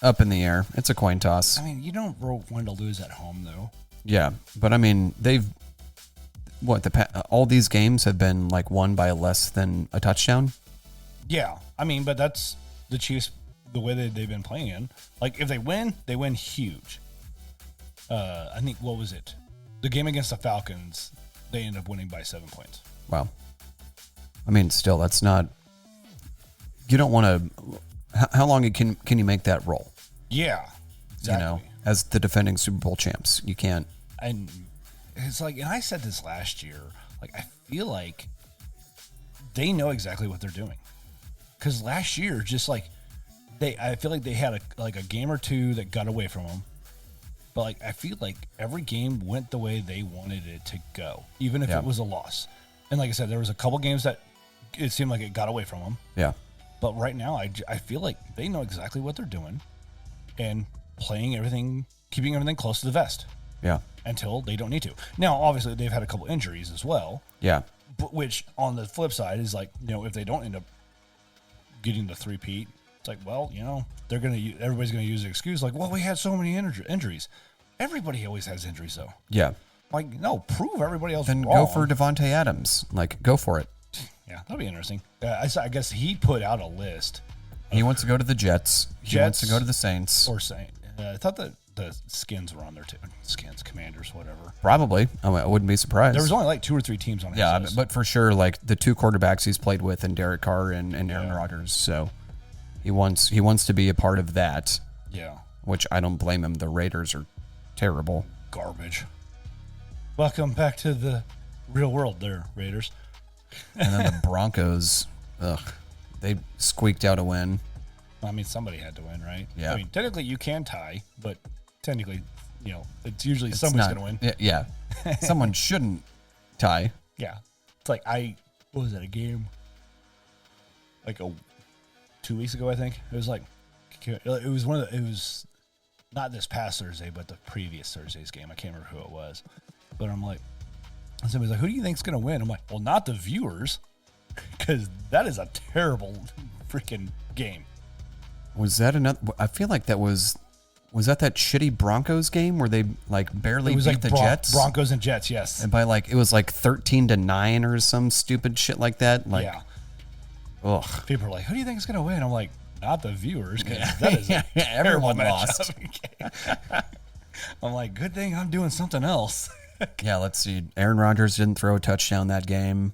up in the air. It's a coin toss. I mean, you don't want to lose at home, though. Yeah, but I mean, all these games have been like won by less than a touchdown? Yeah, I mean, but that's the Chiefs, the way they've been playing. Like, if they win huge. I think, what was it? The game against the Falcons, they ended up winning by 7 points. Wow. I mean, still, that's not... You don't want to... How long can you make that roll? Yeah, exactly. As the defending Super Bowl champs, you can't... And it's like, and I said this last year, like, I feel like they know exactly what they're doing. Because last year, just like, I feel like they had a game or two that got away from them. But like, I feel like every game went the way they wanted it to go, even if it was a loss. And like I said, there was a couple games that it seemed like it got away from them. Yeah. But right now, I feel like they know exactly what they're doing and keeping everything close to the vest. Yeah. Until they don't need to. Now, obviously, they've had a couple injuries as well. Yeah. But which, on the flip side, is like, if they don't end up getting the three-peat, it's like, well, everybody's going to use the excuse like, well, we had so many injuries. Everybody always has injuries, though. Yeah. Like, no, prove everybody else then wrong. Go for Devontae Adams. Like, go for it. Yeah, that'll be interesting. I guess he put out a list. He wants to go to the Jets. He wants to go to the Saints. Or Saints. I thought that the Skins were on there too. Skins, Commanders, whatever. Probably. I wouldn't be surprised. There was only like 2 or 3 teams on his list. But for sure, like the 2 quarterbacks he's played with, and Derek Carr and Aaron Rodgers. So he wants to be a part of that. Yeah. Which I don't blame him. The Raiders are terrible. Garbage. Welcome back to the real world there, Raiders. And then the Broncos, they squeaked out a win. I mean, somebody had to win, right? Yeah. I mean, technically you can tie, but technically, it's usually somebody's going to win. Yeah. Someone shouldn't tie. Yeah. It's like what was that, a game? Like 2 weeks ago, I think. It was not this past Thursday, but the previous Thursday's game. I can't remember who it was. But I'm like, somebody's like, who do you think's going to win? I'm like, well, not the viewers, because that is a terrible freaking game. Was that another? I feel like that was that shitty Broncos game where they like barely beat the Jets? Broncos and Jets, yes. And by it was like 13-9 or some stupid shit like that. Like, yeah. Ugh. People are like, who do you think is going to win? I'm like, not the viewers, because that is a everyone lost. I'm like, good thing I'm doing something else. Yeah, let's see. Aaron Rodgers didn't throw a touchdown that game.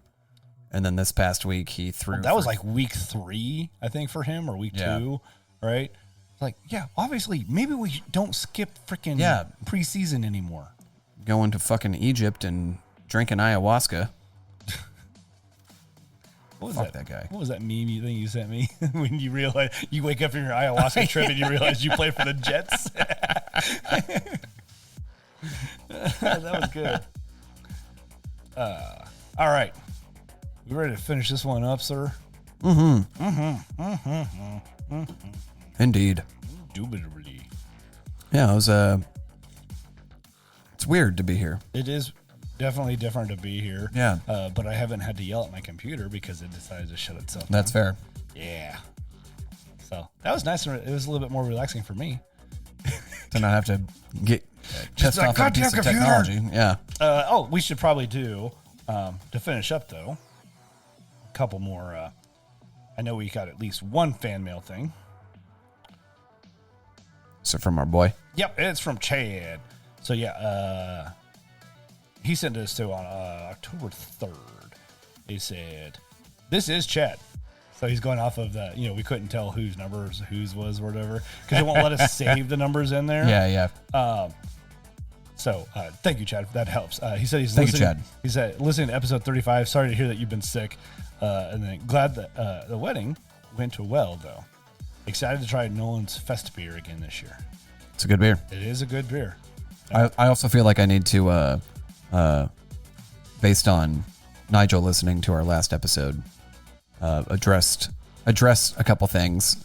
And then this past week, he threw. That was like week 3, I think, for him, or week 2, right? Like, yeah, obviously, maybe we don't skip freaking preseason anymore. Going to fucking Egypt and drinking ayahuasca. Fuck that guy. What was that meme thing you sent me? When you realize you wake up from your ayahuasca trip and you realize you play for the Jets? That was good. All right. You ready to finish this one up, sir? Indeed. Indubitably. Yeah, it was it's weird to be here. It is definitely different to be here. Yeah. But I haven't had to yell at my computer because it decided to shut itself down. That's fair. Yeah. So that was nice. It was a little bit more relaxing for me. To not have to get pissed off at a piece of technology. Yeah. We should probably do, to finish up, though, a couple more. I know we got at least one fan mail thing. So from our boy? Yep, it's from Chad. So, yeah, he sent this to on October 3rd. He said, "This is Chad. So he's going off of the, we couldn't tell whose numbers whose was or whatever because it won't let us save the numbers in there. Yeah. So thank you, Chad. That helps. He said he's Thank listening. you, Chad. He said listening to episode 35. Sorry to hear that you've been sick. And then glad that the wedding went well though. Excited to try Nolan's Fest beer again this year. It's a good beer. It is a good beer. I also feel like I need to, based on Nigel listening to our last episode, address a couple things.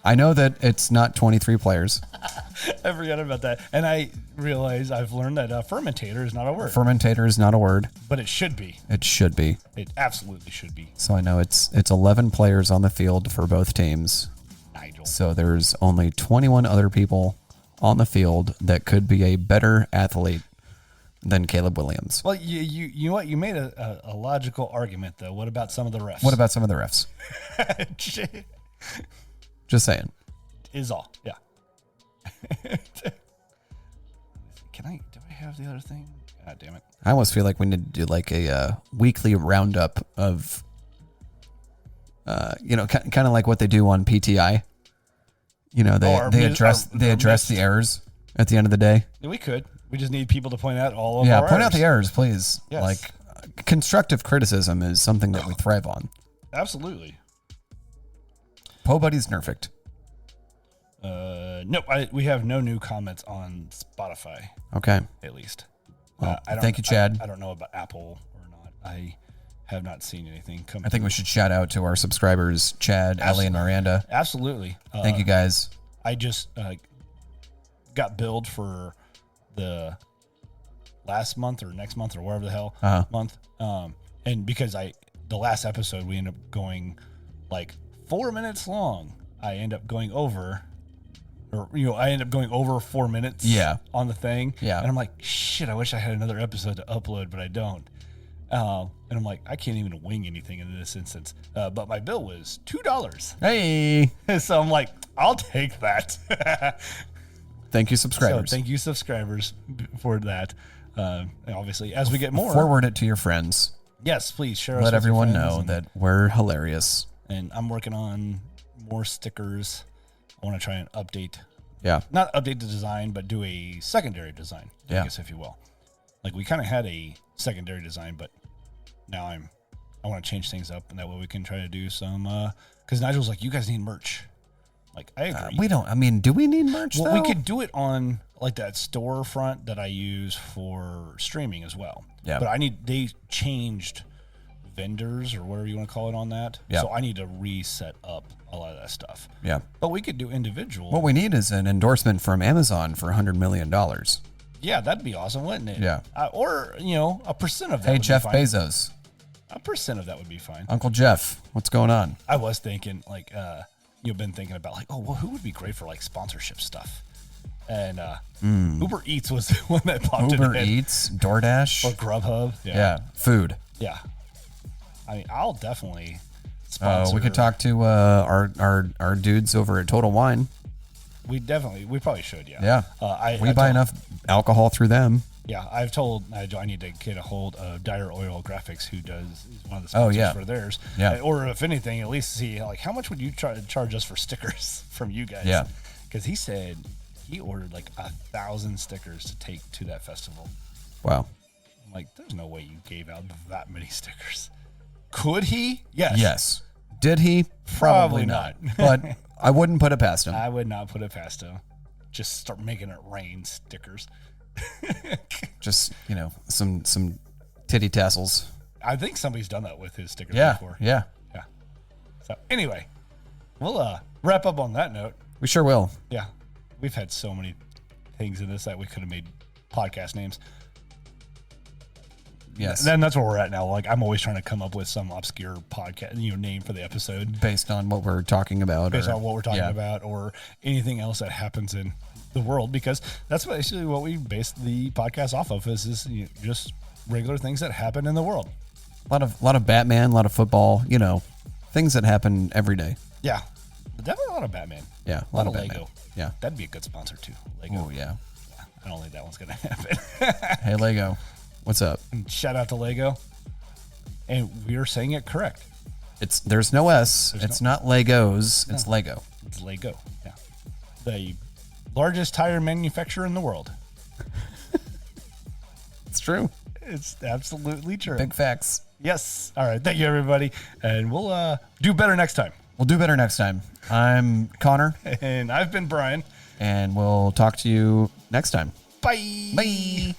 I know that it's not 23 players. I forgot about that. And I realize I've learned that fermentator is not a word. Fermentator is not a word. But it should be. It should be. It absolutely should be. So I know it's 11 players on the field for both teams. Nigel. So there's only 21 other people on the field that could be a better athlete than Caleb Williams. Well, you know what? You made a logical argument, though. What about some of the refs? What about some of the refs? Just saying. Is all. Yeah. Do I have the other thing? God damn it. I almost feel like we need to do like a weekly roundup of, kind of like what they do on PTI. They address the errors at the end of the day. Yeah, we could. We just need people to point out all of our errors. Yeah, point out the errors, please. Yes. Like, constructive criticism is something that we thrive on. Absolutely. Po Buddy's nerfed. Nope. We have no new comments on Spotify. Okay. At least. Well, thank you, Chad. I don't know about Apple or not. I have not seen anything come. I think we should shout out to our subscribers, Chad, Ellie, and Miranda. Absolutely. Thank you, guys. I just got billed for the last month or next month or wherever the hell month. And because the last episode, we ended up going like 4 minutes long. I end up going over, I end up going over 4 minutes on the thing. Yeah. And I'm like, shit, I wish I had another episode to upload, but I don't. And I'm like, I can't even wing anything in this instance. But my bill was $2. Hey. So I'm like, I'll take that. Thank you, subscribers. So thank you, subscribers, for that. And obviously, as we get more, forward it to your friends. Yes, please share. Let everyone know that we're hilarious. And I'm working on more stickers. I want to try and update. Yeah. Not update the design, but do a secondary design, I guess, if you will. Like, we kind of had a secondary design, but now I want to change things up, and that way we can try to do some, because Nigel's like, you guys need merch. Like, I agree. We don't. I mean, do we need merch? Well, though? we could do it on like that storefront that I use for streaming as well. Yeah. But they changed vendors or whatever you want to call it on that. Yeah. So I need to reset up a lot of that stuff. Yeah. But we could do individual. What we need is an endorsement from Amazon for $100 million. Yeah, that'd be awesome, wouldn't it? Yeah. Or, a percent of that. Hey, would Jeff be fine. Bezos. A percent of that would be fine. Uncle Jeff, what's going on? I was thinking, like, you've been thinking about, like, oh, well, who would be great for, like, sponsorship stuff? And Uber Eats was the one that popped in. Uber Eats, DoorDash. Or Grubhub. Yeah, food. Yeah. I mean, I'll definitely sponsor. We could talk to our dudes over at Total Wine. We probably should, yeah. Yeah. We buy enough alcohol through them. Yeah, I've told Nigel I need to get a hold of Dire Oil Graphics, who is one of the sponsors for theirs. Yeah. Or if anything, at least see, like, how much would you charge us for stickers from you guys? Yeah. Because he said he ordered like 1,000 stickers to take to that festival. Wow. I'm like, there's no way you gave out that many stickers. Could he? Yes. Yes. Did he? Probably not. But I wouldn't put it past him. I would not put it past him. Just start making it rain stickers. Just, some titty tassels. I think somebody's done that with his stickers before. Yeah. So anyway, we'll wrap up on that note. We sure will. Yeah. We've had so many things in this that we could have made podcast names. Yes. Then that's where we're at now. Like, I'm always trying to come up with some obscure podcast, name for the episode. Based on what we're talking about. Based on what we're talking about, or anything else that happens in the world, because that's basically what we base the podcast off of is just regular things that happen in the world. A lot of Batman, a lot of football, things that happen every day. Yeah. Definitely a lot of Batman. Yeah. A lot of Lego. Batman. Yeah. That'd be a good sponsor too. Lego. Oh, yeah. I don't think that one's going to happen. Hey, Lego. What's up? And shout out to Lego. And we are saying it correct. There's no S. It's not Legos. It's Lego. It's Lego. Yeah. The largest tire manufacturer in the world. It's true. It's absolutely true. Big facts. Yes. All right. Thank you, everybody. And we'll do better next time. We'll do better next time. I'm Connor. And I've been Bryan. And we'll talk to you next time. Bye. Bye.